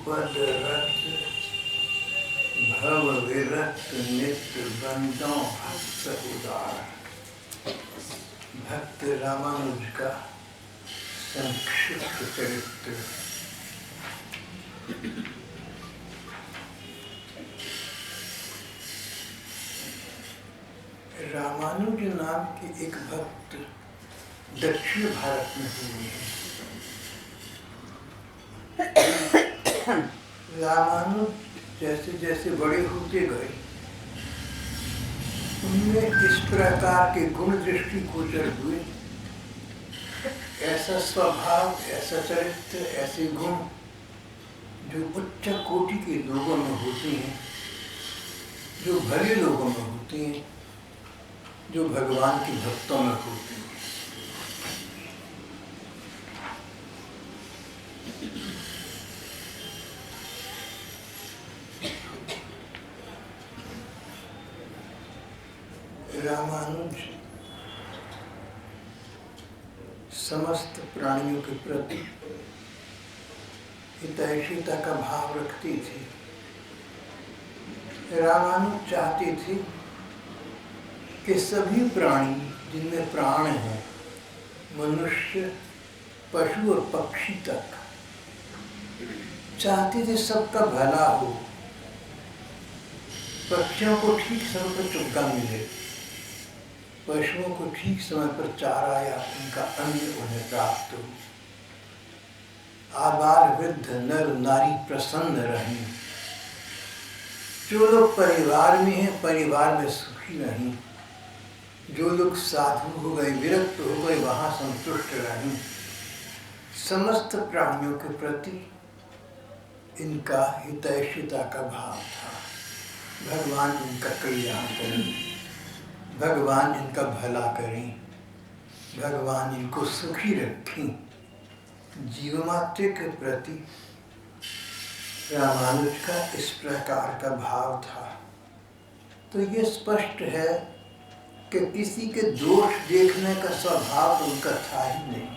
पद रत भव विरक्त नित्य बंदों भक्त उदार। भक्त रामानुज का संक्षिप्त चरित्र। रामानुज नाम के एक भक्त दक्षिण भारत में हुए हैं। रामानुज जैसे जैसे बड़े होते गए उनमें इस प्रकार के गुण दृष्टि गोचर हुए। ऐसा स्वभाव, ऐसा चरित्र, ऐसे गुण जो उच्च कोटि के लोगों में होते हैं, जो भले लोगों में होते हैं, जो भगवान के भक्तों में होते हैं। रामानुज समस्त प्राणियों के प्रति हितैषिता का भाव रखते थे। रामानुज चाहते थे कि सभी प्राणी जिनमें प्राण हैं, मनुष्य, पशु और पक्षी तक, चाहते थे सबका भला हो। पक्षियों को ठीक समय पर चुग्गा मिले, पशुओं को ठीक समय पर चारा या उनका अन्न उन्हें प्राप्त हो। आबाल वृद्ध नर नारी प्रसन्न रहें। जो लोग परिवार में हैं, परिवार में सुखी रहें। जो लोग साधु हो गए, विरक्त हो गए, वहाँ संतुष्ट रहें। समस्त प्राणियों के प्रति इनका हितैषिता का भाव था। भगवान इनका कल्याण करें, भगवान इनका भला करें, भगवान इनको सुखी रखें। जीवमात्र के प्रति रामानुज का इस प्रकार का भाव था। तो ये स्पष्ट है कि किसी के दोष देखने का स्वभाव उनका था ही नहीं।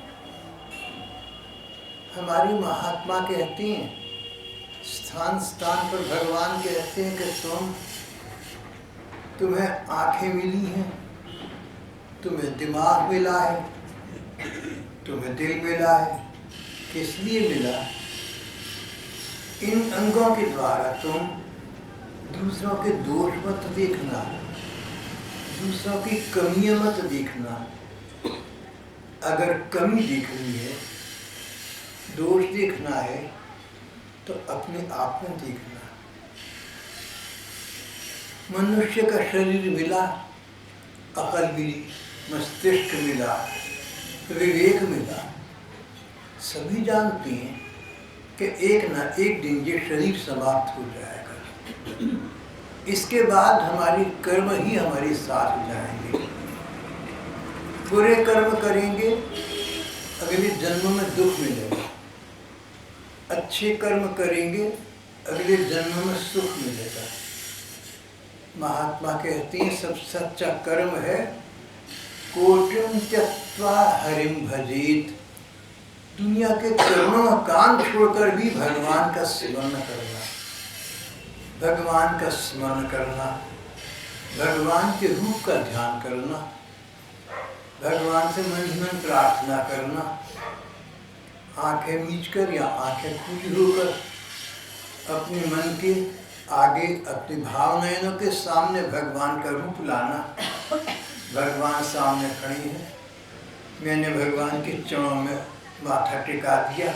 हमारी महात्मा कहते हैं, स्थान स्थान पर भगवान कहते हैं कि तुम्हें आंखें मिली हैं, तुम्हें दिमाग मिला है, तुम्हें दिल मिला है। किस लिए मिला? इन अंगों के द्वारा तुम दूसरों के दोष मत देखना, दूसरों की कमियां मत देखना। अगर कमी देखनी है, दोष देखना है, तो अपने आप में देखना। मनुष्य का शरीर मिला, अकल मिली, मस्तिष्क मिला, विवेक मिला। सभी जानते हैं कि एक न एक दिन ये शरीर समाप्त हो जाएगा। इसके बाद हमारी कर्म ही हमारे साथ जाएंगे। बुरे कर्म करेंगे, अगले जन्म में दुख मिलेगा। अच्छे कर्म करेंगे, अगले जन्म में सुख मिलेगा। महात्मा कहते हैं, सब सच्चा कर्म है कोटिम त्यक्त्वा हरिम भजेत। दुनिया के कर्मों का काम छोड़कर भी भगवान का स्मरण करना, भगवान का स्मरण करना, भगवान के रूप का ध्यान करना, भगवान से मन ही मन प्रार्थना करना, आंखें मीचकर या आंखें खुली होकर अपने मन के आगे अपनी भावनाओं के सामने भगवान का रूप लाना। भगवान सामने खड़े हैं, मैंने भगवान के चरणों में माथा टिका दिया।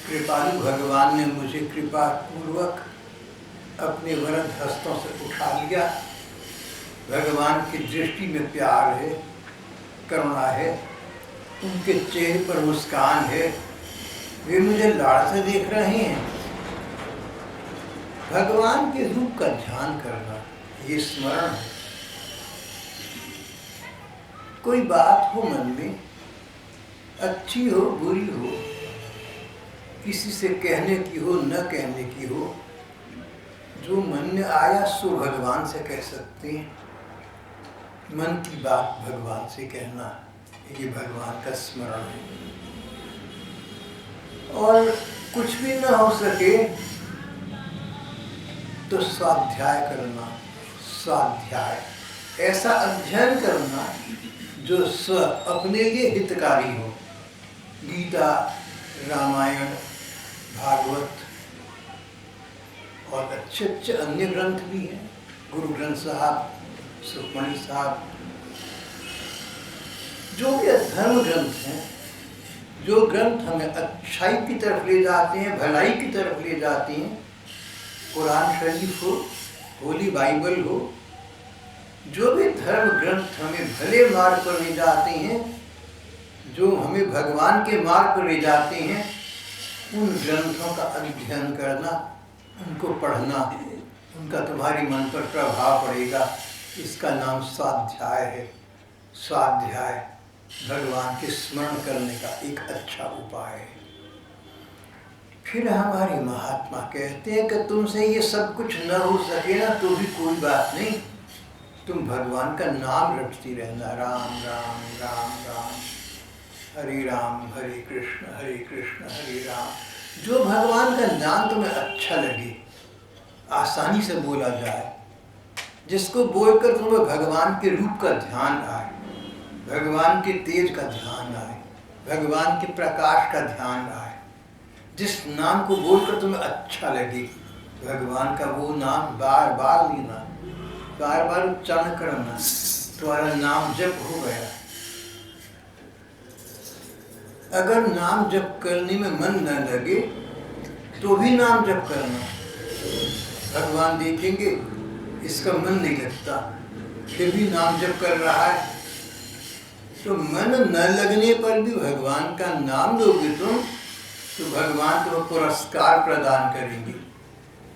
कृपालु भगवान ने मुझे कृपा पूर्वक अपने वरद हस्तों से उठा लिया। भगवान की दृष्टि में प्यार है, करुणा है, उनके चेहरे पर मुस्कान है, वे मुझे लाड़ से देख रहे हैं। भगवान के रूप का ध्यान करना, ये स्मरण है। कोई बात हो मन में, अच्छी हो बुरी हो, किसी से कहने की हो न कहने की हो, जो मन में आया सो भगवान से कह सकते हैं। मन की बात भगवान से कहना, ये भगवान का स्मरण है। और कुछ भी न हो सके तो स्वाध्याय करना, स्वाध्याय ऐसा अध्ययन करना जो स्व अपने लिए हितकारी हो। गीता, रामायण, भागवत और अच्छे अच्छे अन्य ग्रंथ भी हैं, गुरु ग्रंथ साहब, सुखमणि साहब, जो भी धर्म ग्रंथ हैं, जो ग्रंथ हमें अच्छाई की तरफ ले जाते हैं, भलाई की तरफ ले जाते हैं, कुरान शरीफ हो, होली बाइबल हो, जो भी धर्म ग्रंथ हमें भले मार्ग पर ले जाते हैं, जो हमें भगवान के मार्ग पर ले जाते हैं, उन ग्रंथों का अध्ययन करना, उनको पढ़ना, उनका तुम्हारे मन पर प्रभाव पड़ेगा। इसका नाम स्वाध्याय है। स्वाध्याय भगवान के स्मरण करने का एक अच्छा उपाय है। फिर हमारे महात्मा कहते हैं कि तुमसे ये सब कुछ न हो सके ना तो भी कोई बात नहीं, तुम भगवान का नाम रटती रहना, राम राम राम राम, हरे राम हरे कृष्ण हरे राम। जो भगवान का नाम तुम्हें अच्छा लगे, आसानी से बोला जाए, जिसको बोलकर तुम्हें भगवान के रूप का ध्यान आए, भगवान के तेज का ध्यान आए, भगवान के प्रकाश का ध्यान आए, जिस नाम को बोलकर तुम्हें अच्छा लगे, भगवान का वो नाम बार बार लेना, बार बार उच्चारण करना, तुम्हारा नाम जप हो गया। अगर नाम जप करने में मन न लगे तो भी नाम जप करना, भगवान देखेंगे इसका मन नहीं लगता, फिर भी नाम जप कर रहा है। तो मन न लगने पर भी भगवान का नाम लोगे तुम, तो भगवान तुम्हें पुरस्कार प्रदान करेंगे,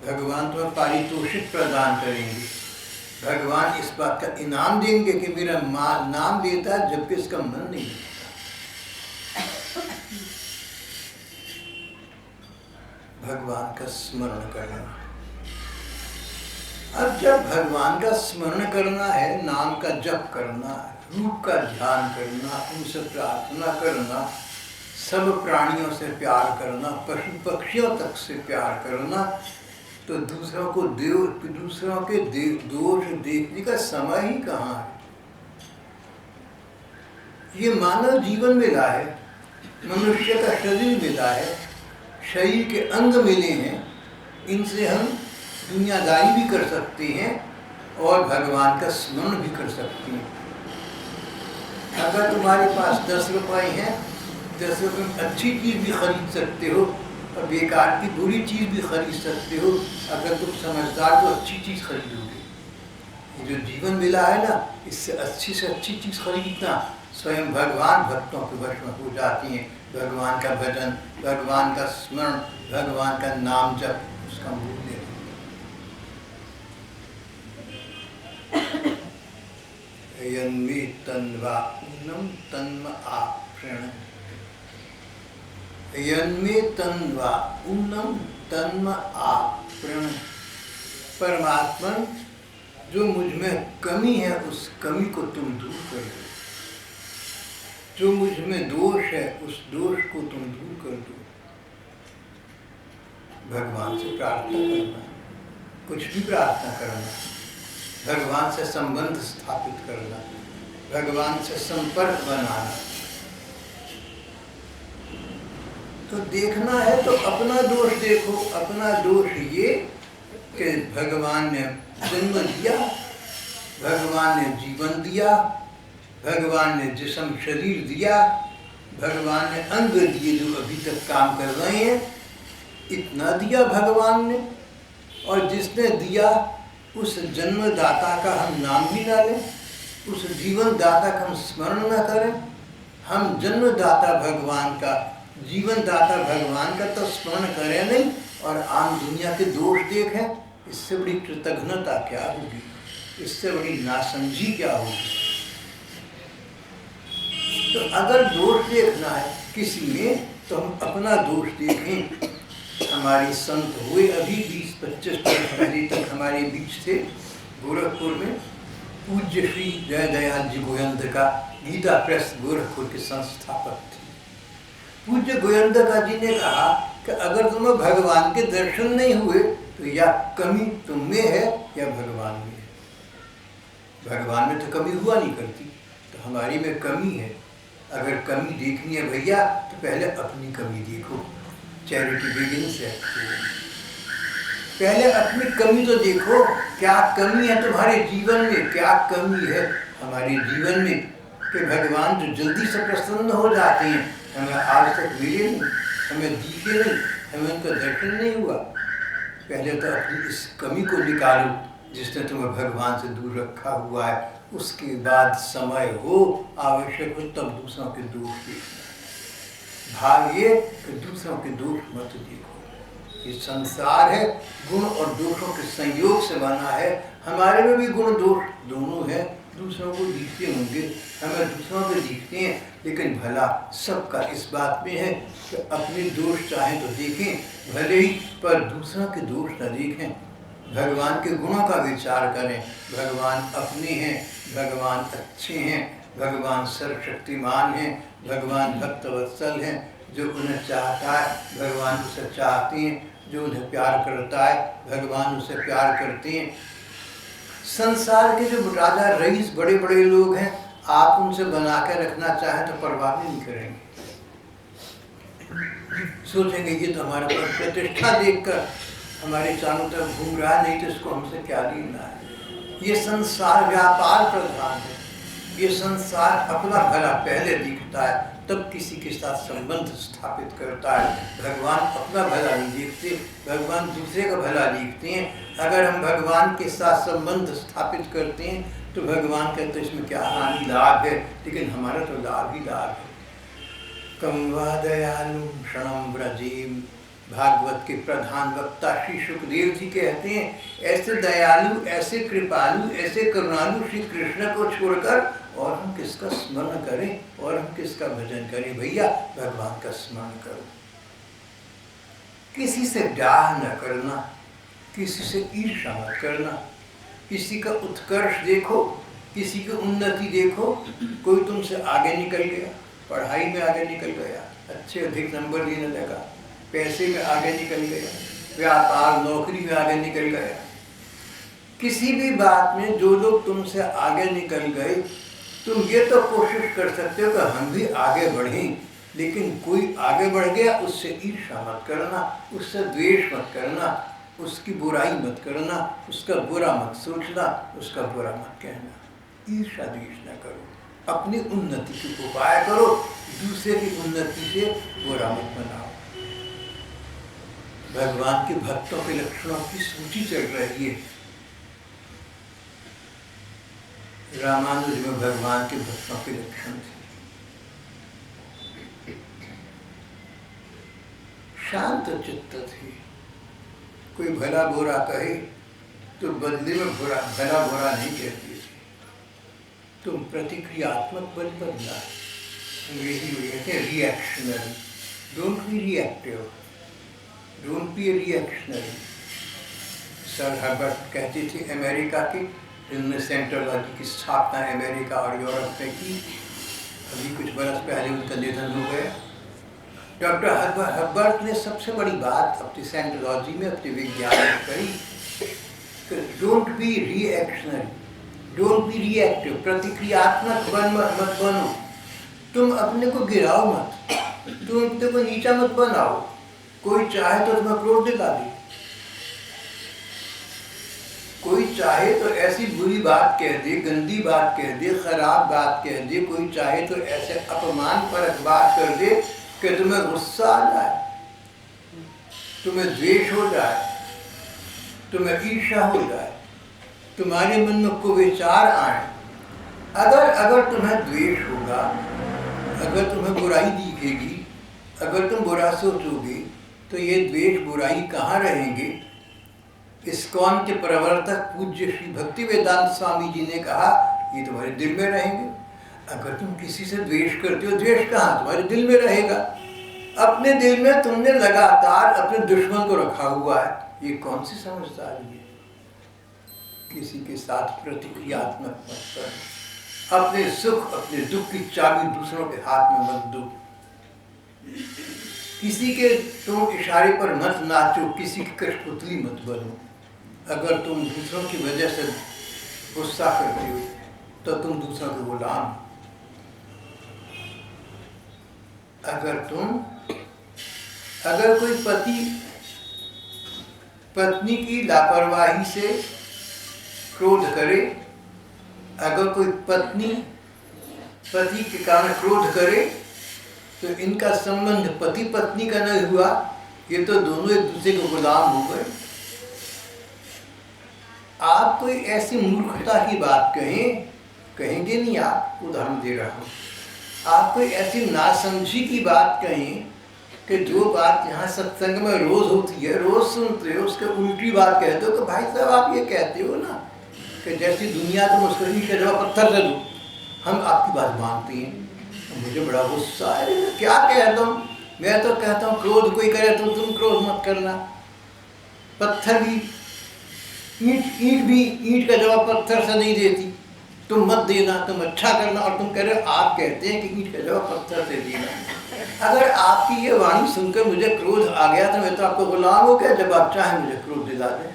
भगवान तुम्हें पारितोषिक प्रदान करेंगे, भगवान इस बात का इनाम देंगे कि मेरा नाम देता है जबकि इसका मन नहीं लगता। भगवान का स्मरण करना। अब जब भगवान का स्मरण करना है, नाम का जप करना, रूप का ध्यान करना, उनसे प्रार्थना करना, सब प्राणियों से प्यार करना, पशु पक्षियों तक से प्यार करना, तो दूसरों के दोष देखने का समय ही कहाँ है। ये मानव जीवन मिला है, मनुष्य का शरीर मिला है, शरीर के अंग मिले हैं, इनसे हम दुनियादारी भी कर सकते हैं और भगवान का स्मरण भी कर सकते हैं। अगर तुम्हारे पास 10 रुपए हैं, 10 रुपये में अच्छी चीज़ भी खरीद सकते हो और बेकार की बुरी चीज़ भी खरीद सकते हो। अगर तुम समझदार तो अच्छी चीज़ खरीदोगे। जो जीवन मिला है ना, इससे अच्छी से अच्छी चीज़ खरीदना। स्वयं भगवान भक्तों के वश में हो जाती हैं। भगवान का भजन, भगवान का स्मरण, भगवान का नाम जप, उसका मूल्य यन्मे तन्वा ऊनम तन्म आप्रण, यन्मे तन्वा ऊनम तन्म आप्रण। परमात्मा, जो मुझ में कमी है उस कमी को तुम दूर कर दो, जो मुझ में दोष है उस दोष को तुम दूर कर दो। भगवान से प्रार्थना करना, कुछ भी प्रार्थना करना, भगवान से संबंध स्थापित करना, भगवान से संपर्क बनाना। तो देखना है तो अपना दोष देखो। अपना दोष ये कि भगवान ने जन्म दिया, भगवान ने जीवन दिया, भगवान ने जिस्म शरीर दिया, भगवान ने अंग दिए जो अभी तक काम कर रहे हैं, इतना दिया भगवान ने। और जिसने दिया उस जन्मदाता का हम नाम भी ना लें, उस जीवन दाता का हम स्मरण न करें, हम जन्मदाता भगवान का, जीवन दाता भगवान का तो स्मरण करें नहीं और आम दुनिया के दोष देखें, इससे बड़ी कृतज्ञता क्या होगी, इससे बड़ी नासमझी क्या होगी। तो अगर दोष देखना है किसी में तो हम अपना दोष देखें। हमारे संत हुए अभी 20-25 वर्ष पहले तक हमारे बीच थे गोरखपुर में, पूज्य श्री जय दयाल जी गोयंदका, गीता प्रेस गोरखपुर के संस्थापक थे। पूज्य गोयंदका जी ने कहा कि कि अगर तुम्हें भगवान के दर्शन नहीं हुए तो या कमी तुम में है या भगवान में है। भगवान में तो कमी हुआ नहीं करती, तो हमारी में कमी है। अगर कमी देखनी है भैया तो पहले अपनी कमी देखो। चैरिटी बिगिंस है। पहले अपनी कमी तो देखो, क्या कमी है तुम्हारे जीवन में, क्या कमी है हमारे जीवन में कि भगवान जो जल्दी से प्रसन्न हो जाते हैं, हमें आज तक मिले नहीं, हमें दिखे नहीं, हमें उनका दर्शन नहीं हुआ। पहले तो अपनी इस कमी को निकालो जिसने तुम्हें भगवान से दूर रखा हुआ है। उसके बाद समय हो, आवश्यक हो, तब दूसरों के दोष देखना। भाव ये कि दूसरों के दोष मत देखो। ये संसार है, गुण और दोषों के संयोग से बना है। हमारे में भी गुण दोष दोनों है। दूसरों को दिखते होंगे, हमें दूसरों को दिखते हैं, लेकिन भला सबका इस बात में है कि अपने दोष चाहे तो देखें भले ही, पर दूसरों के दोष न देखें। भगवान के गुणों का विचार करें। भगवान अपने हैं, भगवान अच्छे हैं, भगवान सर्वशक्तिमान हैं, भगवान भक्तवत्सल हैं। जो उन्हें चाहता है भगवान उसे चाहते हैं, जो उन्हें प्यार करता है भगवान उसे प्यार करते हैं। संसार के जो राजा रईस बड़े बड़े लोग हैं, आप उनसे बना के रखना चाहें तो परवाह नहीं करेंगे। सोचेंगे ये तो हमारे पर प्रतिष्ठा देखकर हमारे चारों तरफ घूम रहा है, नहीं तो इसको हमसे क्या लेना है। ये संसार व्यापार प्रधान है। ये संसार अपना भला पहले दिखता है, तब किसी के साथ संबंध स्थापित करता है। भगवान अपना भला नहीं देखते, भगवान दूसरे का भला देखते हैं। अगर हम भगवान के साथ संबंध स्थापित करते हैं तो भगवान कहते हैं इसमें क्या हानि, लाभ है, लेकिन हमारा तो लाभ ही लाभ है। कम वा दयालु क्षणम व्रजेम, भागवत के प्रधान वक्ता श्री सुखदेव जी कहते हैं ऐसे दयालु, ऐसे कृपालु, ऐसे करुणालु श्री कृष्ण को छोड़कर और हम किसका स्मरण करें और हम किसका भजन करें। भैया भगवान का स्मरण करो। किसी से डाह न करना, किसी से ईर्ष्या मत करना। किसी का उत्कर्ष देखो, किसी की उन्नति देखो। कोई तुमसे आगे निकल गया, पढ़ाई में आगे निकल गया, अच्छे अधिक नंबर लेने लगा, पैसे में आगे निकल गया, व्यापार नौकरी में आगे निकल गया। किसी भी बात में जो लोग तुमसे आगे निकल गए, तुम ये तो कोशिश कर सकते हो कि हम भी आगे बढ़ें। लेकिन कोई आगे बढ़ गया उससे ईर्ष्या मत करना, उससे द्वेष मत करना, उसकी बुराई मत करना, उसका बुरा मत सोचना, उसका बुरा मत कहना। ईर्ष्या द्वेष न करो, अपनी उन्नति की उपाय करो, दूसरे की उन्नति से बुरा मत बनाओ। भगवान के भक्तों के लक्षणों की सूची चल रही है। रामानुज में भगवान के भक्तों के लक्षण थे। शांत चित्त थे। कोई भला बुरा कहे तो बदले में भला बुरा नहीं कहते थे। तुम प्रतिक्रियात्मक बन बदला, अंग्रेजी में कहते हैं reactionary. Don't be reactive, don't be reactionary. Sir Herbert कहते थे अमेरिका के, जिनने सेंट्रोलॉजी की स्थापना अमेरिका और यूरोप में की। अभी कुछ बरस पहले उनका निधन हो गया। डॉक्टर हर्बर्ट ने सबसे बड़ी बात अपनी सेंट्रोलॉजी में, अपने विज्ञान में कही, don't be reactionary, don't be reactive. प्रतिक्रियात्मक मत बनो। तुम अपने को गिराओ मत, तुम अपने को नीचा मत बनाओ। कोई चाहे तो तुम्हें क्रोध दिला दे, कोई चाहे तो ऐसी बुरी बात कह दे, गंदी बात कह दे, खराब बात कह दे, कोई चाहे तो ऐसे अपमानपरक बात कर दे कि तुम्हें गुस्सा आ जाए, तुम्हें द्वेष हो जाए, तुम्हें ईर्ष्या हो जाए, तुम्हारे मन में कुविचार आए। अगर तुम्हें द्वेष होगा, अगर तुम्हें बुराई दिखेगी, अगर तुम बुरा सोचोगे, तो ये द्वेष बुराई कहाँ रहेंगे। इस्कॉन के प्रवर्तक पूज्य श्री भक्ति वेदांत स्वामी जी ने कहा ये तुम्हारे दिल में रहेंगे। अगर तुम किसी से द्वेष करते हो, द्वेष कहाँ तुम्हारे दिल में रहेगा। अपने दिल में तुमने लगातार अपने दुश्मन को रखा हुआ है। ये कौन सी समझदारी है। किसी के साथ प्रतिक्रियात्मक मत करो। अपने सुख अपने दुख की चाबी दूसरों के हाथ में मत दो। किसी के तुम इशारे पर मत नाचो, किसी की कठपुतली मत बनो। अगर तुम दूसरों की वजह से गुस्सा करते हो तो तुम दूसरों के गुलाम। अगर कोई पति पत्नी की लापरवाही से क्रोध करे, अगर कोई पत्नी पति के कारण क्रोध करे, तो इनका संबंध पति पत्नी का नहीं हुआ, ये तो दोनों एक दूसरे के गुलाम हो गए। आप कोई ऐसी मूर्खता की बात कहेंगे नहीं, आप उदाहरण दे रहा हूँ, आप कोई ऐसी नासमझी की बात कहें कि जो बात यहाँ सत्संग में रोज होती है, रोज सुनते हो, उसके उल्टी बात कहते हो। तो भाई साहब आप ये कहते हो ना कि जैसी दुनिया तुम उसको ईंट के जगह पत्थर से दो, हम आपकी बात मानते हैं। मुझे बड़ा गुस्सा है, क्या कहता हूँ मैं, तो कहता हूँ क्रोध कोई करे तो तुम क्रोध मत करना। पत्थर भी ईंट भी ईंट का जवाब पत्थर से नहीं देती, तुम मत देना, तुम अच्छा करना। और तुम कह रहे हो, आप कहते हैं कि ईंट का जवाब पत्थर से देना। अगर आपकी ये वाणी सुनकर मुझे क्रोध आ गया तो मैं तो आपका गुलाम हो गया। जब आप चाहें मुझे क्रोध दिला दें,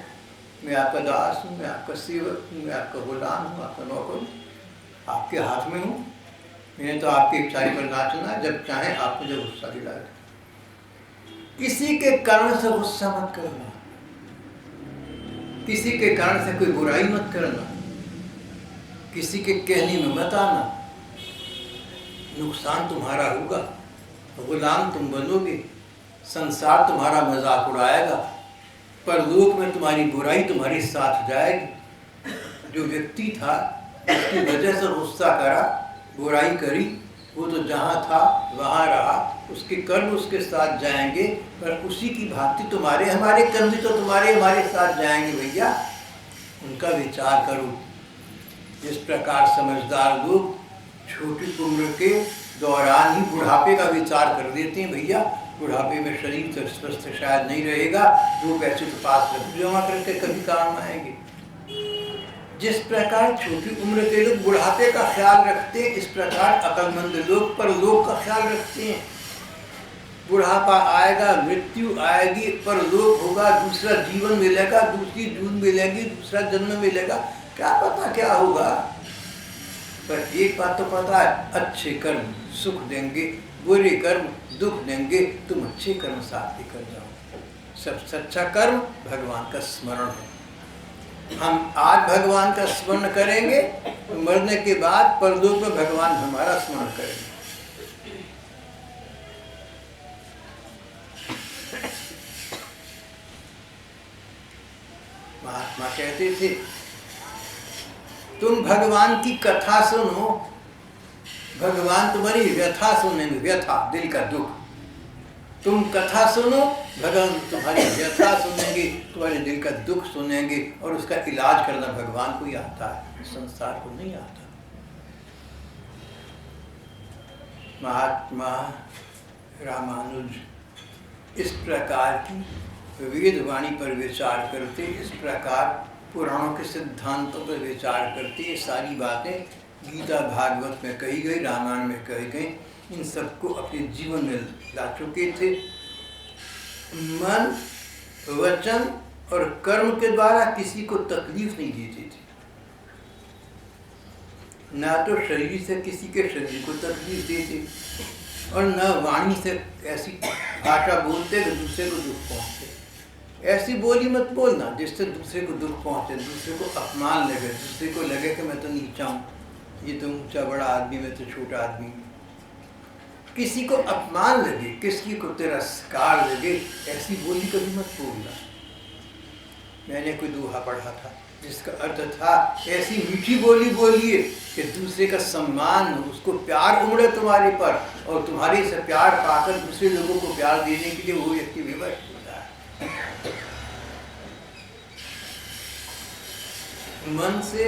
मैं आपका दास हूँ, मैं आपका सेवक हूँ, मैं आपका गुलाम हूँ, आपका नौकर हूँ, आपके हाथ में हूँ। मैंने तो आपकी इच्छाई पर नाचना है, जब चाहें आप मुझे गुस्सा दिला दें। किसी के कारण से गुस्सा मत करना, किसी के कारण से कोई बुराई मत करना, किसी के कहने में मत आना। नुकसान तुम्हारा होगा, गुलाम तुम बनोगे, संसार तुम्हारा मजाक उड़ाएगा, परलोक में तुम्हारी बुराई तुम्हारे साथ जाएगी। जो व्यक्ति था उसकी वजह से गुस्सा करा, बुराई करी, वो तो जहाँ था वहाँ रहा, उसके कर्म उसके साथ जाएंगे। पर उसी की भांति तुम्हारे हमारे कर्म भी तो तुम्हारे हमारे साथ जाएंगे भैया, उनका विचार करो। जिस प्रकार समझदार लोग छोटी उम्र के दौरान ही बुढ़ापे का विचार कर देते हैं, भैया बुढ़ापे में शरीर तो स्वस्थ शायद नहीं रहेगा, 2 पैसे तो पास जमा करके कभी काम आएंगे। जिस प्रकार छोटी उम्र के लोग बुढ़ापे का ख्याल रखते हैं, इस प्रकार अक्लमंद लोग परलोक का ख्याल रखते हैं। बुढ़ापा आएगा, मृत्यु आएगी, परलोक होगा, दूसरा जीवन मिलेगा, दूसरी जून मिलेगी, दूसरा जन्म मिलेगा, क्या पता क्या होगा। पर एक बात तो पता है, अच्छे कर्म सुख देंगे, बुरे कर्म दुख देंगे। तुम अच्छे कर्म साथ लेकर जाओ। सबसे अच्छा कर्म भगवान का स्मरण है। हम आज भगवान का स्मरण करेंगे, मरने के बाद परलोक में भगवान हमारा स्मरण करेंगे। महात्मा कहते थे, तुम भगवान की कथा सुनो, भगवान तुम्हारी व्यथा सुनेंगे, व्यथा दिल का दुख। तुम कथा सुनो, भगवान तुम्हारी व्यथा सुनेंगे, तुम्हारे दिल का दुख सुनेंगे, और उसका इलाज करना भगवान को ही आता है, संसार को नहीं आता। महात्मा रामानुज इस प्रकार की वेद वाणी पर विचार करते, इस प्रकार पुराणों के सिद्धांतों पर विचार करते। ये सारी बातें गीता भागवत में कही गई, रामायण में कही गई, इन सबको अपने जीवन में ला चुके थे। मन वचन और कर्म के द्वारा किसी को तकलीफ नहीं देते थे, ना तो शरीर से किसी के शरीर को तकलीफ देते, और न वाणी से ऐसी भाषा बोलते कि दूसरे को दुख पहुँचे। ऐसी बोली मत बोलना जिससे दूसरे को दुख पहुँचे, दूसरे को अपमान लगे, दूसरे को लगे कि मैं तो नीचा हूँ, ये तो ऊंचा बड़ा आदमी, मैं तो छोटा आदमी। किसी को अपमान लगे, किसी को तिरस्कार लगे, ऐसी बोली कभी मत बोलना। मैंने कोई दोहा पढ़ा था जिसका अर्थ था, ऐसी मीठी बोली बोलिए कि दूसरे का सम्मान, उसको प्यार उमड़े तुम्हारे पर, और तुम्हारे से प्यार पाकर दूसरे लोगों को प्यार देने के लिए वो व्यक्ति विवश होता है। मन से,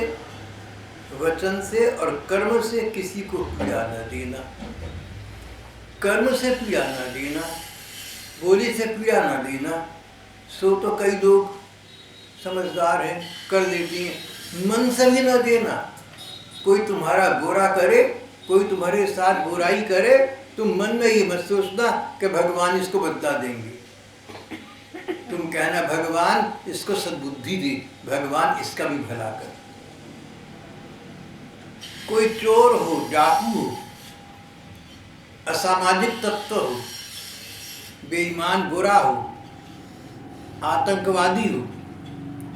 वचन से और कर्म से किसी को पीड़ा न देना, कर्म से पीड़ा न देना, बोली से पीड़ा न देना। सो तो कई लोग समझदार हैं, कर देती हैं। मन से भी न देना। कोई तुम्हारा बुरा करे, कोई तुम्हारे साथ बुराई करे, तुम मन में ये मत सोचना कि भगवान इसको बदला देंगे। तुम कहना भगवान इसको सद्बुद्धि दे, भगवान इसका भी भला कर। कोई चोर हो, डाकू हो, असामाजिक तत्व हो, बेईमान बुरा हो, आतंकवादी हो,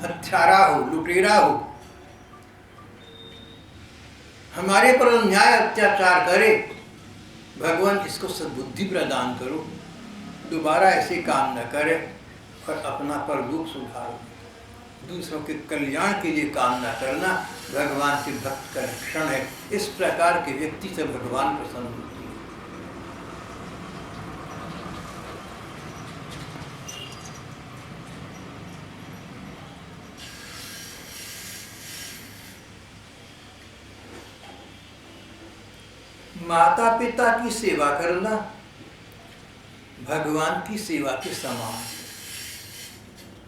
हत्यारा हो, लुटेरा हो, हमारे पर अन्याय अत्याचार करे, भगवान इसको सद्बुद्धि प्रदान करो, दोबारा ऐसे काम न करे और अपना परलोक सुधारो। दूसरों के कल्याण के लिए काम न करना भगवान के भक्त का लक्षण है। इस प्रकार के व्यक्ति से भगवान प्रसन्न होते हैं। माता पिता की सेवा करना भगवान की सेवा के समान है।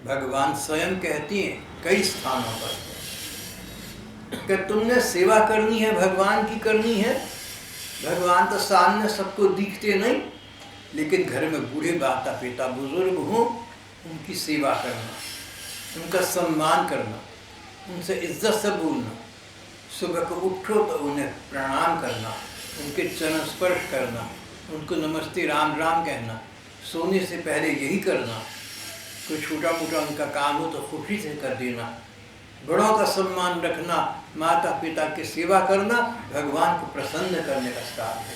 भगवान स्वयं कहती हैं कई स्थानों पर कि तुमने सेवा करनी है, भगवान की करनी है। भगवान तो सामने सबको दिखते नहीं, लेकिन घर में बूढ़े माता पिता बुजुर्ग हों, उनकी सेवा करना, उनका सम्मान करना, उनसे इज्जत से बोलना, सुबह को उठो तो उन्हें प्रणाम करना, उनके चरण स्पर्श करना, उनको नमस्ते राम राम कहना, सोने से पहले यही करना। कोई छोटा मोटा उनका काम हो तो खुशी से कर देना, बड़ों का सम्मान रखना, माता पिता की सेवा करना भगवान को प्रसन्न करने का साधन है।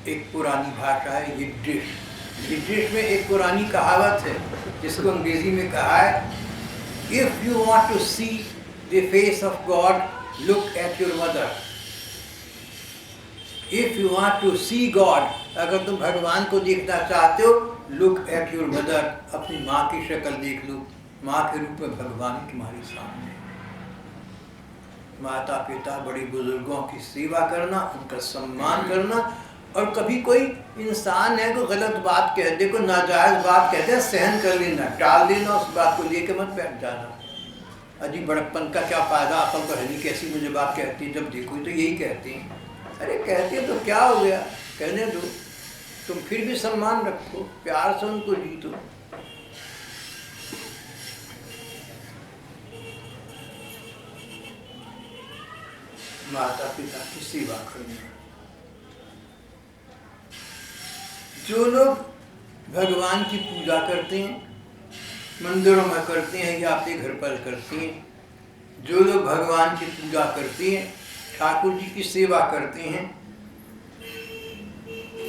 एक पुरानी भाषा है यिद्दिश। यिद्दिश में एक पुरानी कहावत है जिसको अंग्रेजी में कहा है, if you want to see the face of God look at your mother. If you want to see God, अगर तुम भगवान को देखना चाहते हो, लुक एट योर मदर, अपनी माँ की शक्ल देख लो। माँ के रूप में भगवान तुम्हारे सामने। माता पिता बड़े बुजुर्गों की सेवा करना, उनका सम्मान करना। और कभी कोई इंसान है, कोई गलत बात कह दे, कोई नाजायज बात कहते हैं, सहन कर लेना, टाल देना, उस बात को लेकर मत बैठ जाना। अजी बड़प्पन का क्या फायदा, अपन को हनी कैसी मुझे बात कहती है, जब देखो तो यही कहते हैं। अरे कहते तो क्या हो गया, कहने दो, तुम फिर भी सम्मान रखो, प्यार से उनको जीतो। माता पिता की सेवा करना। जो लोग भगवान की पूजा करते हैं, मंदिरों में करते हैं या अपने घर पर करते हैं, जो लोग भगवान की पूजा करते हैं, ठाकुर जी की सेवा करते हैं,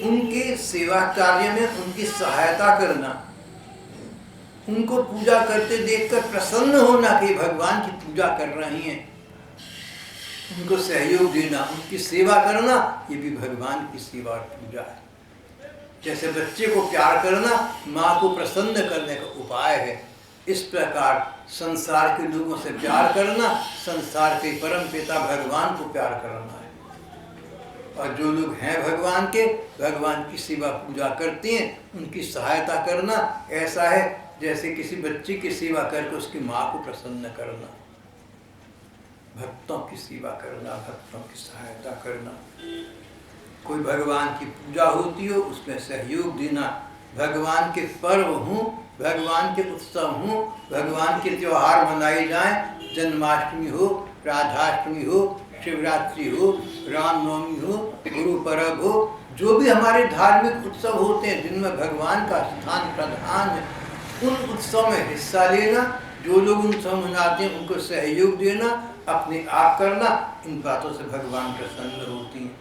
उनके सेवा कार्य में उनकी सहायता करना, उनको पूजा करते देखकर प्रसन्न होना कि भगवान की पूजा कर रही हैं, उनको सहयोग देना, उनकी सेवा करना, ये भी भगवान की सेवा और पूजा है। जैसे बच्चे को प्यार करना माँ को प्रसन्न करने का उपाय है, इस प्रकार संसार के लोगों से प्यार करना संसार के परम पिता भगवान को प्यार करना है। और जो लोग हैं भगवान के, भगवान की सेवा पूजा करते हैं, उनकी सहायता करना ऐसा है जैसे किसी बच्चे की सेवा करके उसकी माँ को प्रसन्न करना। भक्तों की सेवा करना, भक्तों की सहायता करना। कोई भगवान की पूजा होती हो उसमें सहयोग देना। भगवान के पर्व हों, भगवान के उत्सव हों, भगवान के त्यौहार मनाए जाएं, जन्माष्टमी हो, राधाष्टमी हो, शिवरात्रि हो, रामनवमी हो, गुरु पर्व हो, जो भी हमारे धार्मिक उत्सव होते हैं जिनमें भगवान का स्थान प्रधान है, उन उत्सव में हिस्सा लेना। जो लोग उत्सव मनाते हैं उनको सहयोग देना, अपने आप करना, इन बातों से भगवान प्रसन्न होती हैं।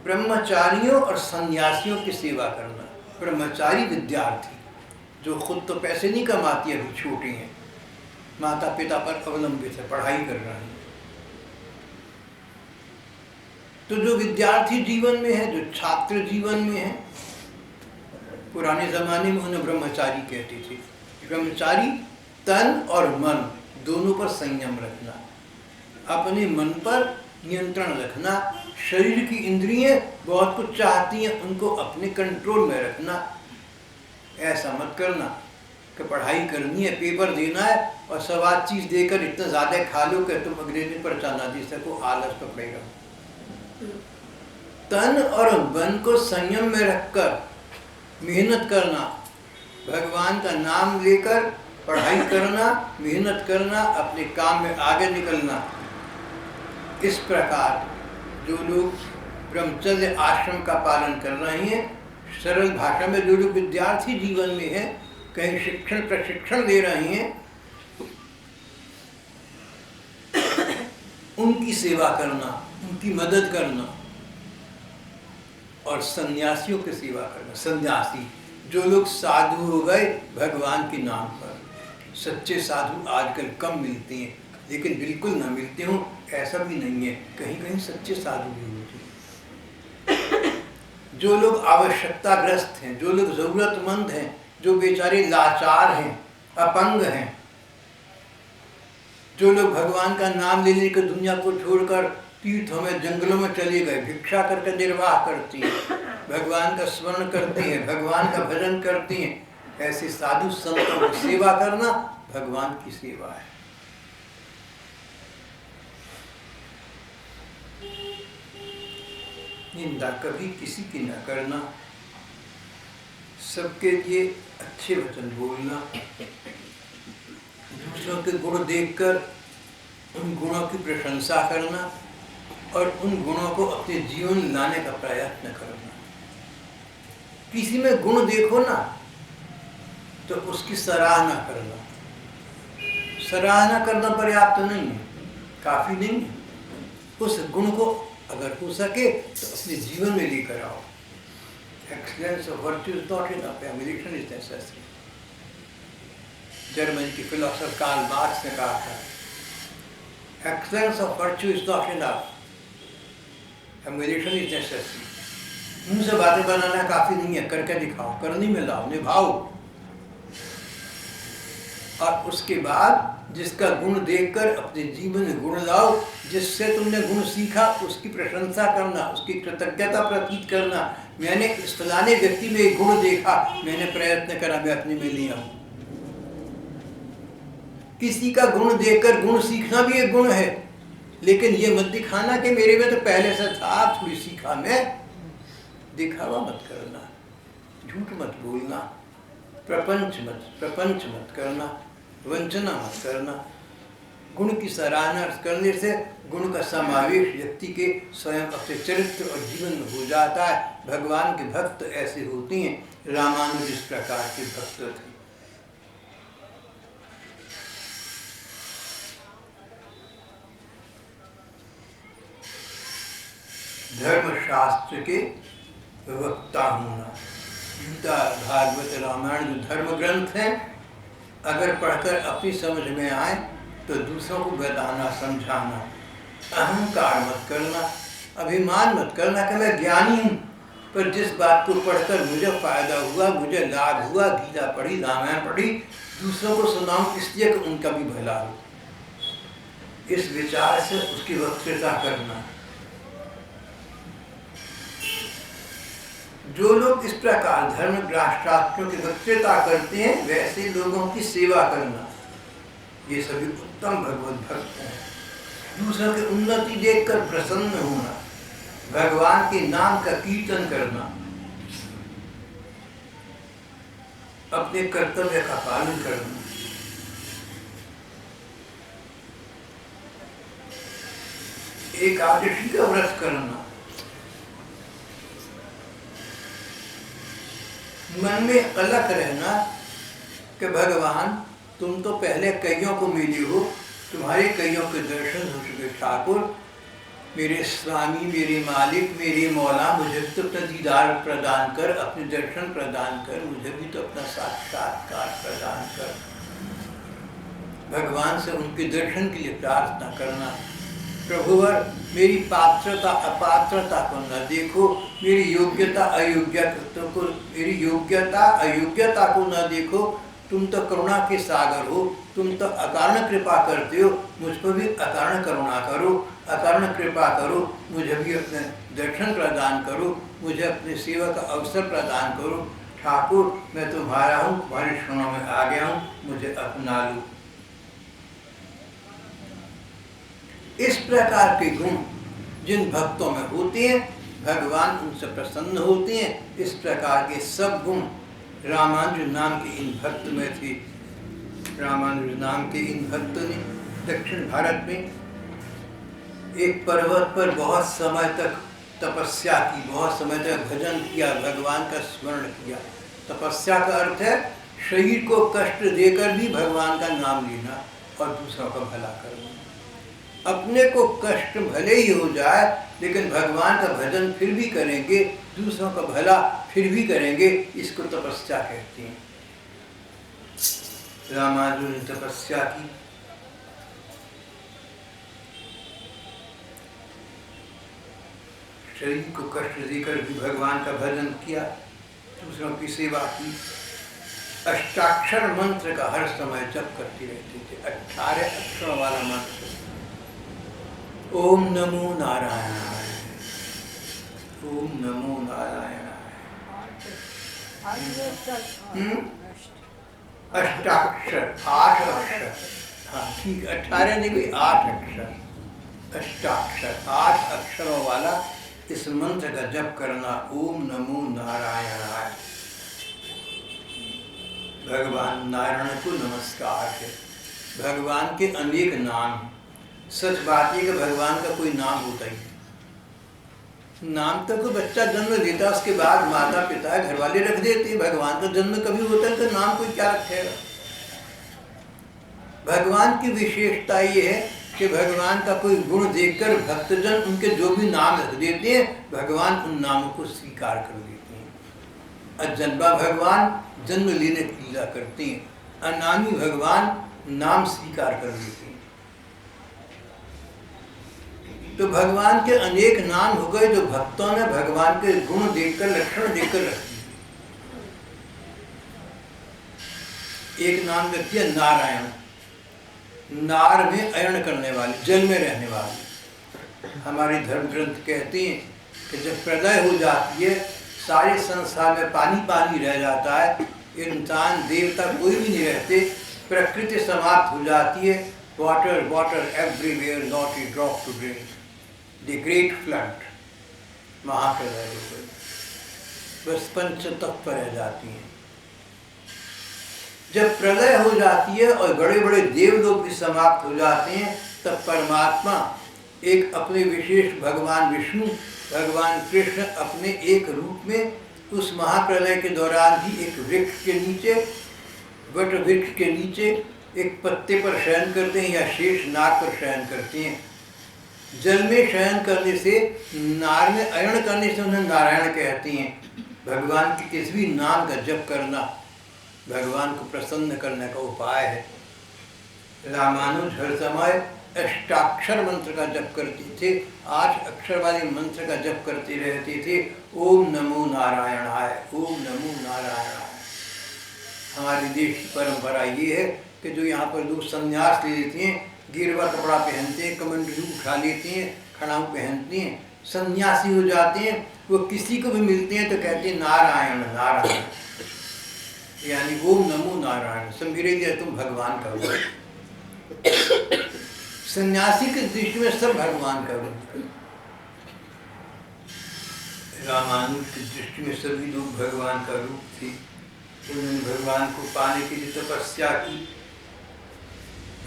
ब्रह्मचारियों और सन्यासियों की सेवा करना। ब्रह्मचारी विद्यार्थी जो खुद तो पैसे नहीं कमाती, अभी छोटे हैं, माता पिता पर अवलंबित है, पढ़ाई कर रहे हैं, तो जो विद्यार्थी जीवन में है, जो छात्र जीवन में है, पुराने जमाने में उन्हें ब्रह्मचारी कहते थे। ब्रह्मचारी तन और मन दोनों पर संयम रखना, अपने मन पर नियंत्रण रखना, शरीर की इंद्रियां बहुत कुछ चाहती हैं, उनको अपने कंट्रोल में रखना। ऐसा मत करना कि पढ़ाई करनी है, पेपर देना है, और सवा चीज़ देकर इतना ज़्यादा खा लो कि तुम अगले दिन परीक्षा ना दे सको, आलस पकड़ेगा। तन और मन को संयम में रखकर मेहनत करना, भगवान का नाम लेकर पढ़ाई करना, मेहनत करना, अपने काम में आगे निकलना। इस प्रकार जो लोग ब्रह्मचर्य आश्रम का पालन कर रहे हैं, सरल भाषा में जो लोग विद्यार्थी जीवन में हैं, कहीं शिक्षण प्रशिक्षण ले रहे हैं, उनकी सेवा करना, उनकी मदद करना, और सन्यासियों की सेवा करना। सन्यासी जो लोग साधु हो गए भगवान के नाम पर, सच्चे साधु आजकल कम मिलते हैं, लेकिन बिल्कुल ना मिलते हो ऐसा भी नहीं है, कहीं कहीं सच्चे साधु भी होते हैं। जो लोग आवश्यकताग्रस्त हैं, जो लोग जरूरतमंद हैं, जो बेचारे लाचार हैं, अपंग हैं, जो लोग भगवान का नाम लेने की दुनिया को छोड़कर तीर्थों में जंगलों में चले गए, भिक्षा करके निर्वाह करती हैं, भगवान का स्मरण करती हैं, भगवान का भजन करती हैं, ऐसे साधु संतों की सेवा करना भगवान की सेवा है। निंदा कभी किसी की न करना, सबके लिए अच्छे वचन बोलना, दूसरों के गुण देखकर उन गुणों की प्रशंसा करना और उन गुणों को अपने जीवन में लाने का प्रयत्न करना। किसी में गुण देखो ना तो उसकी सराहना करना। सराहना करना पर्याप्त नहीं है, काफी नहीं है, उस गुण को अगर हो सके तो अपने जीवन में लेकर आओ। Excellence of virtue is not enough, emulation is necessary. Germany की फिलोसोफर कार्ल मार्क्स ने कहा था, Excellence of virtue is not enough, emulation is necessary. मुंह से बातें बनाना काफी नहीं है, करके दिखाओ, करनी में लाओ, निभाओ। और उसके बाद जिसका गुण देखकर अपने जीवन में गुण लाओ, जिससे तुमने गुण सीखा उसकी प्रशंसा करना, उसकी कृतज्ञता प्रतीत करना। मैंने इस फलाने व्यक्ति में एक गुण देखा, मैंने प्रयत्न करा मैं अपने में ले आऊं। किसी का गुण देखकर गुण सीखना भी एक गुण है, लेकिन ये मत दिखाना कि मेरे में तो पहले से था, थोड़ी सीखा मैं। दिखावा मत करना, झूठ मत बोलना, प्रपंच मत करना, वंचना मत करना। गुण की सराहना करने से गुण का समावेश व्यक्ति के स्वयं अपने चरित्र और जीवन में हो जाता है। भगवान के भक्त ऐसे होते हैं, रामानुज इस प्रकार के भक्त थे। धर्मशास्त्र के वक्ता होना, गीता भागवत रामायण जो धर्म ग्रंथ हैं, अगर पढ़कर अपनी समझ में आए तो दूसरों को बताना, समझाना। अहंकार मत करना, अभिमान मत करना कि मैं ज्ञानी हूँ, पर जिस बात को पढ़कर मुझे फायदा हुआ, मुझे लाभ हुआ, गीता पढ़ी, रामायण पढ़ी, दूसरों को सुनाऊं इसलिए कि उनका भी भला हो। इस विचार से उसकी वक्तृता करना। जो लोग इस प्रकार धर्म शास्त्रों की वक्तृता करते हैं, वैसे लोगों की सेवा करना, ये सभी उत्तम भगवत भक्त हैं। दूसरों की उन्नति देखकर प्रसन्न होना, भगवान के नाम का कीर्तन करना, अपने कर्तव्य का पालन करना। एकादशी का व्रत करना, मन में अलग रहना कि भगवान तुम तो पहले कईयों को मिले हो, तुम्हारे कईयों के दर्शन हो चुके ठाकुर, मेरे स्वामी, मेरे मालिक, मेरे मौला, मुझे तो अपना दीदार प्रदान कर, अपने दर्शन प्रदान कर, मुझे भी तो अपना साक्षात्कार प्रदान कर। भगवान से उनके दर्शन के लिए प्रार्थना करना। प्रभुवर मेरी पात्रता अपात्रता को न देखो, मेरी योग्यता अयोग्यता को न देखो, तुम तो करुणा के सागर हो, तुम तो अकारण कृपा करते हो, मुझ पर भी अकारण करुणा करो, अकारण कृपा करो, मुझे भी अपने दर्शन प्रदान करो, मुझे अपने सेवा का अवसर प्रदान करो। ठाकुर मैं तुम्हारा हूँ, तुम्हारे शरणों में आ गया हूँ, मुझे अपना लो। इस प्रकार के गुण जिन भक्तों में होते हैं, भगवान उनसे प्रसन्न होते हैं। इस प्रकार के सब गुण रामानुज नाम के इन भक्त में थे। रामानुज नाम के इन भक्तों ने दक्षिण भारत में एक पर्वत पर बहुत समय तक तपस्या की, बहुत समय तक भजन किया, भगवान का स्मरण किया। तपस्या का अर्थ है शरीर को कष्ट देकर भी भगवान का नाम लेना और दूसरों का भला करना। अपने को कष्ट भले ही हो जाए लेकिन भगवान का भजन फिर भी करेंगे, दूसरों का भला फिर भी करेंगे, इसको तपस्या कहते हैं। रामानुज ने तपस्या की, शरीर को कष्ट देकर भी भगवान का भजन किया, दूसरों की सेवा की। अष्टाक्षर मंत्र का हर समय जप करते रहते थे। 18 अक्षरों वाला मंत्र, ओम नमो नारायणाय, ओम नमो नारायणाय। अष्टाक्षर, 8 अक्षर, हाँ ठीक, 18 नहीं कोई 8 अक्षर, अष्टाक्षर 8 अक्षरों वाला इस मंत्र का जप करना, ओम नमो नारायणाय। भगवान नारायण को नमस्कार है। भगवान के अनेक नाम हैं। सच बात है कि भगवान का कोई नाम होता ही नहीं। नाम तो कोई बच्चा जन्म लेता, उसके बाद माता पिता घर वाले रख देते। भगवान का जन्म कभी होता है तो नाम कोई क्या रखेगा। भगवान की विशेषता ये है कि भगवान का कोई गुण देखकर भक्तजन उनके जो भी नाम रख देते हैं, भगवान उन नामों को स्वीकार कर लेते हैं। अजन्मा भगवान जन्म लेने की लीला करते हैं, अनामी भगवान नाम स्वीकार कर लेते हैं। तो भगवान के अनेक नाम हो गए जो भक्तों ने भगवान के गुण देखकर, लक्षण देखकर रख दिए। एक नाम रखिए नारायण, नार में अयन करने वाले, जल में रहने वाले। हमारे धर्म ग्रंथ कहते हैं कि जब प्रलय हो जाती है, सारे संसार में पानी पानी रह जाता है, इंसान देवता कोई भी नहीं रहते, प्रकृति समाप्त हो जाती है। Water water everywhere, not a drop to drink, the great flood, महाप्रलय हो गई, बस पंच तत्व रह जाती हैं। जब प्रलय हो जाती है और बड़े बड़े देवलोक भी समाप्त हो जाते हैं, तब परमात्मा एक अपने विशेष, भगवान विष्णु, भगवान कृष्ण अपने एक रूप में उस महाप्रलय के दौरान भी एक वृक्ष के नीचे, वट वृक्ष के नीचे एक पत्ते पर शयन करते हैं या शेष नाग पर शयन करते हैं। जल में शयन करने से, नार में अयन करने से उन्हें नारायण कहते हैं। भगवान के किसी भी नाम का जप करना भगवान को प्रसन्न करने का उपाय है। रामानुज हर समय अष्टाक्षर मंत्र का जप करते थे, 8 अक्षर वाले मंत्र का जप करते रहते थे। ओम नमो नारायणाय, ओम नमो नारायणाय। हमारे देश की परंपरा ये है कि जो यहाँ पर लोग संन्यास ले लेते हैं, गिरवा कपड़ा पहनते हैं, कमंडलू उठा लेते हैं, खड़ाऊ पहनते हैं, सन्यासी हो जाते हैं, वो किसी को भी मिलते हैं तो कहते हैं नारायण नारायण, यानी ओम नमो नारायण। समझे कि तुम भगवान का रूप। सन्यासी के दृष्टि में सब भगवान का रूप है। रामानुज की दृष्टि में सभी लोग भगवान का रूप थे। उन्होंने भगवान को पाने के लिए तपस्या की,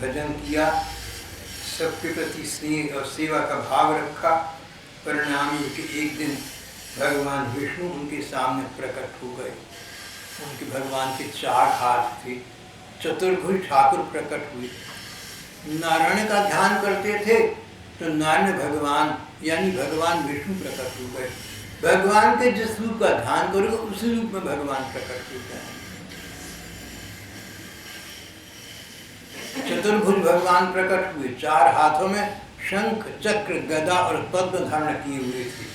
भजन किया, सबके प्रति स्नेह और सेवा का भाव रखा। परिणाम के एक दिन भगवान विष्णु उनके सामने प्रकट हो गए। उनके भगवान के 4 हाथ थे, चतुर्भुज ठाकुर प्रकट हुए। नारायण का ध्यान करते थे तो नारायण भगवान यानी भगवान विष्णु प्रकट हो गए। भगवान के जिस रूप का ध्यान करोगे उसी रूप में भगवान प्रकट होते हैं। चतुर्भुज भगवान प्रकट हुए, 4 हाथों में शंख, चक्र, गदा और पद्म धारण किए हुए थे।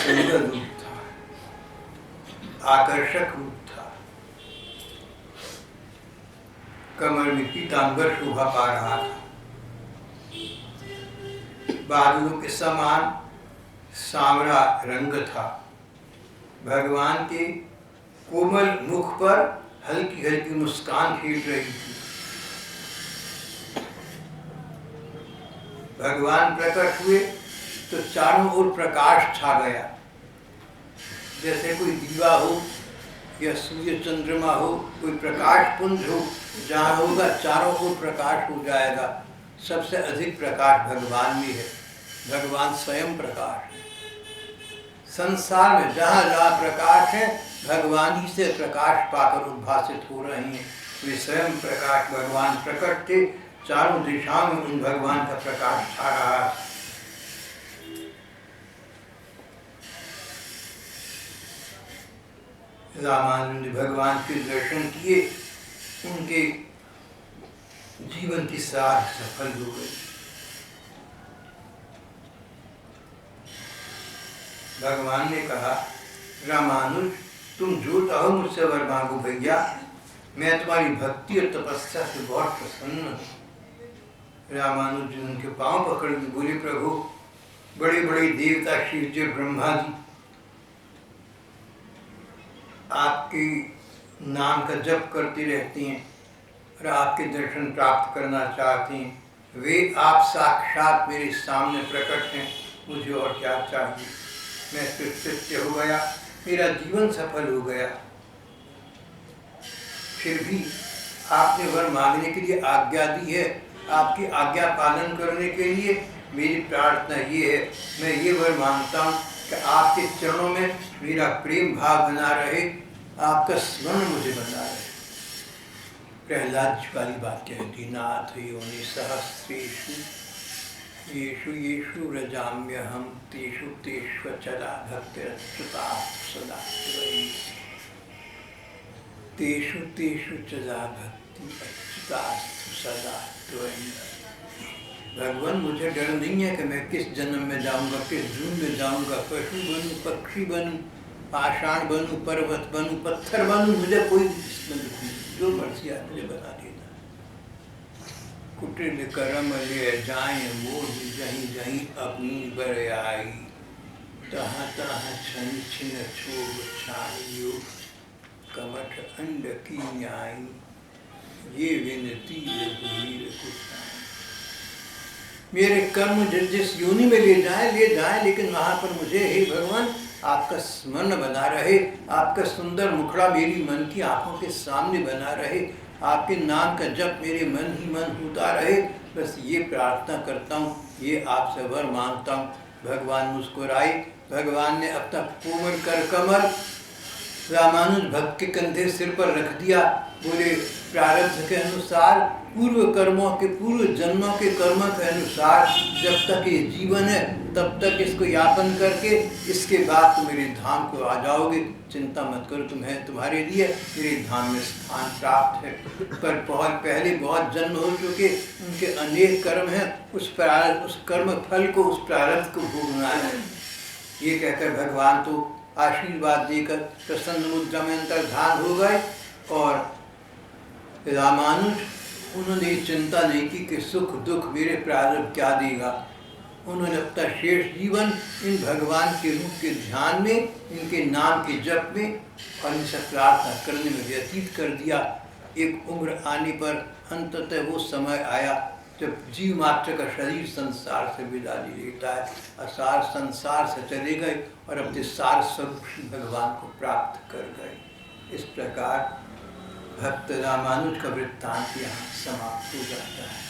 सुंदर रूप था, आकर्षक रूप था। कमर में पीतांबर शोभा पा रहा था। बादलों के समान सांवरा रंग था। भगवान के कोमल मुख पर हल्की हल्की मुस्कान खिल रही थी। भगवान प्रकट हुए तो चारों ओर प्रकाश छा गया, जैसे कोई दीवा हो या सूर्य चंद्रमा हो, कोई प्रकाश पुंज हो, जहाँ होगा चारों ओर प्रकाश हो जाएगा। सबसे अधिक प्रकाश भगवान में है, भगवान स्वयं प्रकाश है। संसार में जहाँ जहाँ प्रकाश है, भगवान ही से प्रकाश पाकर उद्भासित हो रहे हैं। वे स्वयं प्रकाश भगवान प्रकट थे, चारों दिशाओं में उन भगवान का प्रकाश छा रहा है। रामानुज ने भगवान के दर्शन किए, उनके जीवन की सार सफल हो गई। भगवान ने कहा, रामानुज तुम जो चाहो मुझसे वर मांगो भैया, मैं तुम्हारी भक्ति और तपस्या से बहुत प्रसन्न हूँ। रामानुज जी उनके पांव पकड़ के बोले, प्रभु बड़े बड़े देवता शिव जी ब्रह्मा जी आपके नाम का जप करते रहते हैं और आपके दर्शन प्राप्त करना चाहते हैं। वे आप साक्षात मेरे सामने प्रकट हैं, मुझे और क्या चाहिए। मैं कृतकृत्य हो गया, मेरा जीवन सफल हो गया। फिर भी आपने वर मांगने के लिए आज्ञा दी है, आपकी आज्ञा पालन करने के लिए मेरी प्रार्थना ये है, मैं ये वर मांगता हूँ कि आपके चरणों में मेरा प्रेम भाव बना रहे, आपका स्मरण मुझे बना रहे। प्रहलाद जी वाली बात कहती, नाथ योनि सहस्रेषु येषु येषु व्रजाम्यहं तेषु तेष्वचला भक्तिरच्युता सदा त्वयि। तेषु तेषु चला भक्ति अच्युतास्तु सदा त्वयि। भगवान मुझे डर नहीं है कि मैं किस जन्म में जाऊंगा, किस जून में जाऊंगा, पशु बनूं, पक्षी बनूं, पाषाण बनूं, पर्वत बनूं, पत्थर बनूं, मुझे कोई इसमें दुख नहीं, जो मर्जी आप मुझे बता देना। कुटिल करम ले जाए मोह जहीं जहीं अपनी बर आई, तहाँ तहाँ छन छिन छोड़ छाइयो कमठ अंड की न्याई, ये विनती रघुवीर कुसाई। मेरे कर्म जिस योनि में ले जाए, लेकिन वहाँ पर मुझे हे भगवान आपका स्मरण बना रहे, आपका सुंदर मुखड़ा मेरी मन की आंखों के सामने बना रहे, आपके नाम का जप मेरे मन ही मन होता रहे। बस ये प्रार्थना करता हूँ, ये आपसे वर मांगता हूँ। भगवान मुस्कुराए, भगवान ने अपना कोमल कर कमर रामानुज भक्त के कंधे सिर पर रख दिया। बोले, प्रारब्ध के अनुसार, पूर्व कर्मों के, पूर्व जन्मों के कर्मों के अनुसार जब तक ये जीवन है तब तक इसको यापन करके इसके बाद तुम मेरे धाम को आ जाओगे। चिंता मत करो, तुम्हें तुम्हारे लिए मेरे धाम में स्थान प्राप्त है। पर बहुत पहले बहुत जन्म हो चुके, उनके अनेक कर्म हैं, उस कर्म फल को, उस प्रारब्ध को भोगना है। ये कहकर भगवान तो आशीर्वाद देकर प्रसन्न मुद्रा में अंतर्धान हो गए। और रामानुज उन्होंने चिंता नहीं की कि सुख दुख मेरे प्रारब्ध क्या देगा। उन्होंने अपना शेष जीवन इन भगवान के रूप के ध्यान में, इनके नाम के जप में और इनसे प्रार्थना करने में व्यतीत कर दिया। एक उम्र आने पर अंततः वो समय आया जब जीव मात्र का शरीर संसार से विदा ले लेता है, असार संसार से चले गए और अपने सार स्वरूप भगवान को प्राप्त कर गए। इस प्रकार भक्त रामानुज का वृत्तांत यहाँ समाप्त हो जाता है।